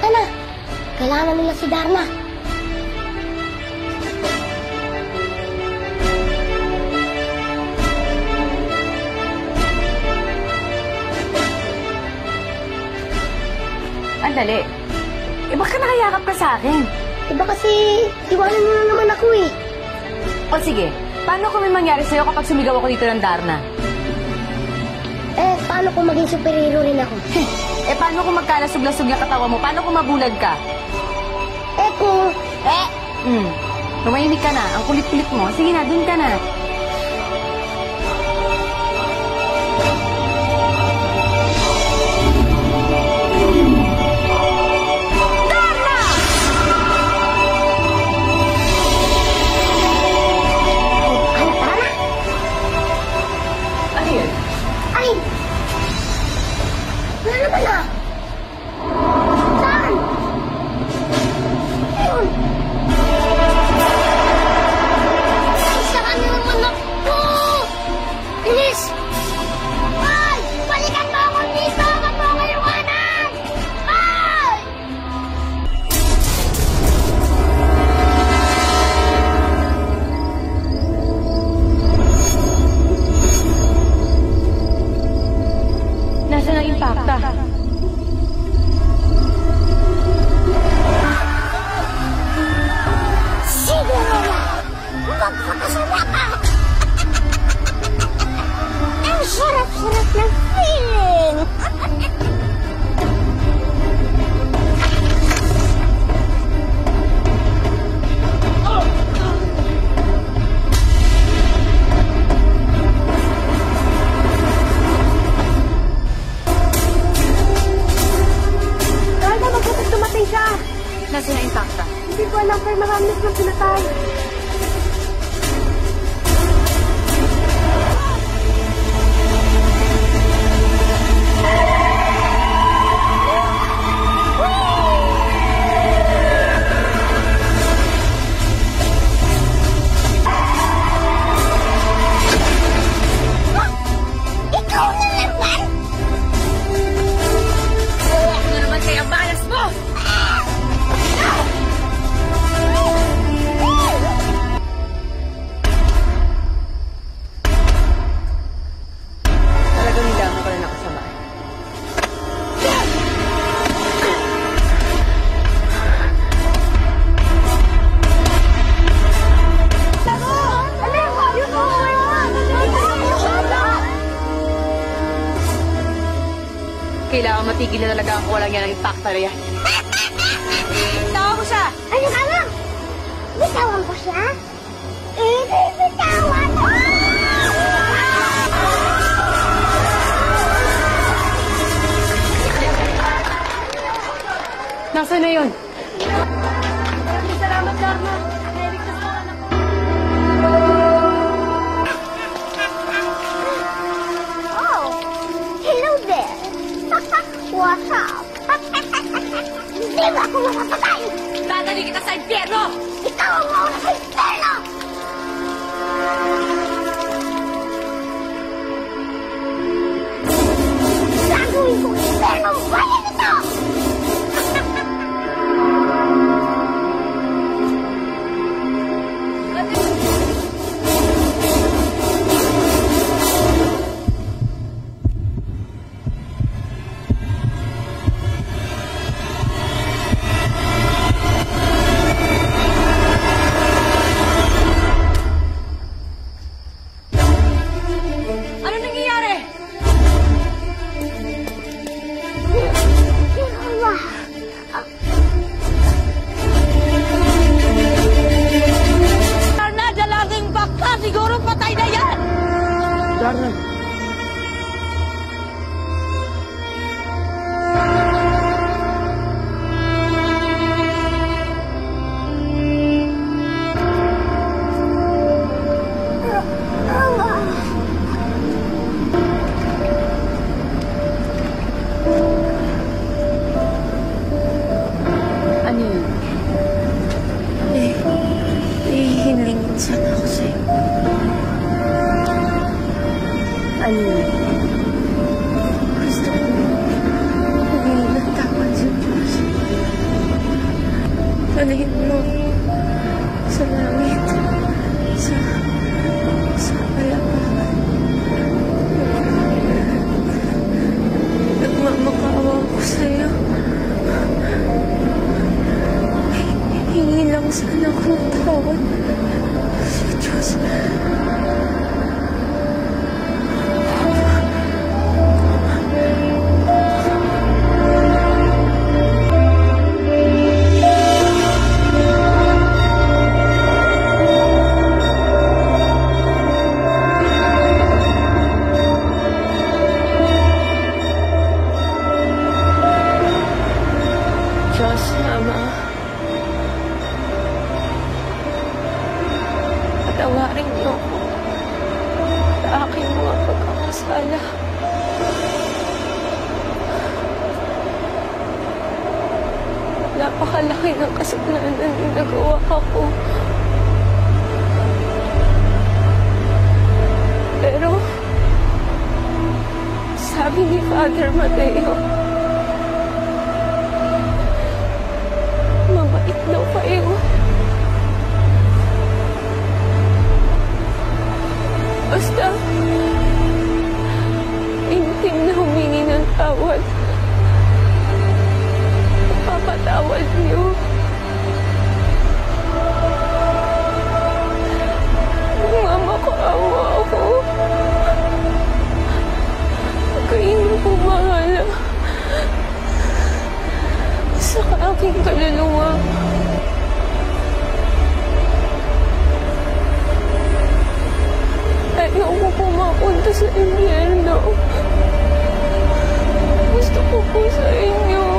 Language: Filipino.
Pumunta na. Kailangan nila si Darna. Andali. Baka nakayakap ka sa akin? Kasi iwanan mo na naman ako eh. O sige, paano kung may mangyari sa'yo kapag sumigaw ako dito ng Darna? Paano kung maging superhero rin ako? Paano kung magkalasog-lasog yung katawan mo? Paano kung mabulag ka? Tumahimik ka na. Ang kulit-kulit mo. Sige na, dun ka na. Nasaan ang impacta? Sige na! Magpapasama ka! Ang sarap-sarap ng feeling! Nasaan ang impacta? Hindi ko alam kay marami na pinatay. Ikaw na naman! Ano naman kaya balas mo? Talagang nilaman ko na ako sa bahay. Kailangan matigil na talaga ang kulang yan ng impacta na yan. Tawa ko siya! Ano ka lang? Bitawan ko siya? Bitawan ko! Nasaan na yun? Maraming salamat, Darna. Nairigtas mo anak ko. Oh, hello there. What's up? Hindi ba ako mapapatay? Dadali kita sa impyerno! Ikaw ang mauna sa impyerno! Gagawin ko ang impyerno ang bayan ito! Ano nangyayari? Diyos, Ama. Patawarin niyo ako sa aking mga pagkakasala. Napakalaki ng kasalanan na nagawa ko. Pero, sabi ni Father Mateo, mabait daw kayo. Basta, intim na humingi ng tawad. Papatawad niyo. Mama, kaawa ako. Kayo na po bahala sa aking kaluluwa. Ayoko po mapunta sa impyerno. Gusto ko po sa inyo.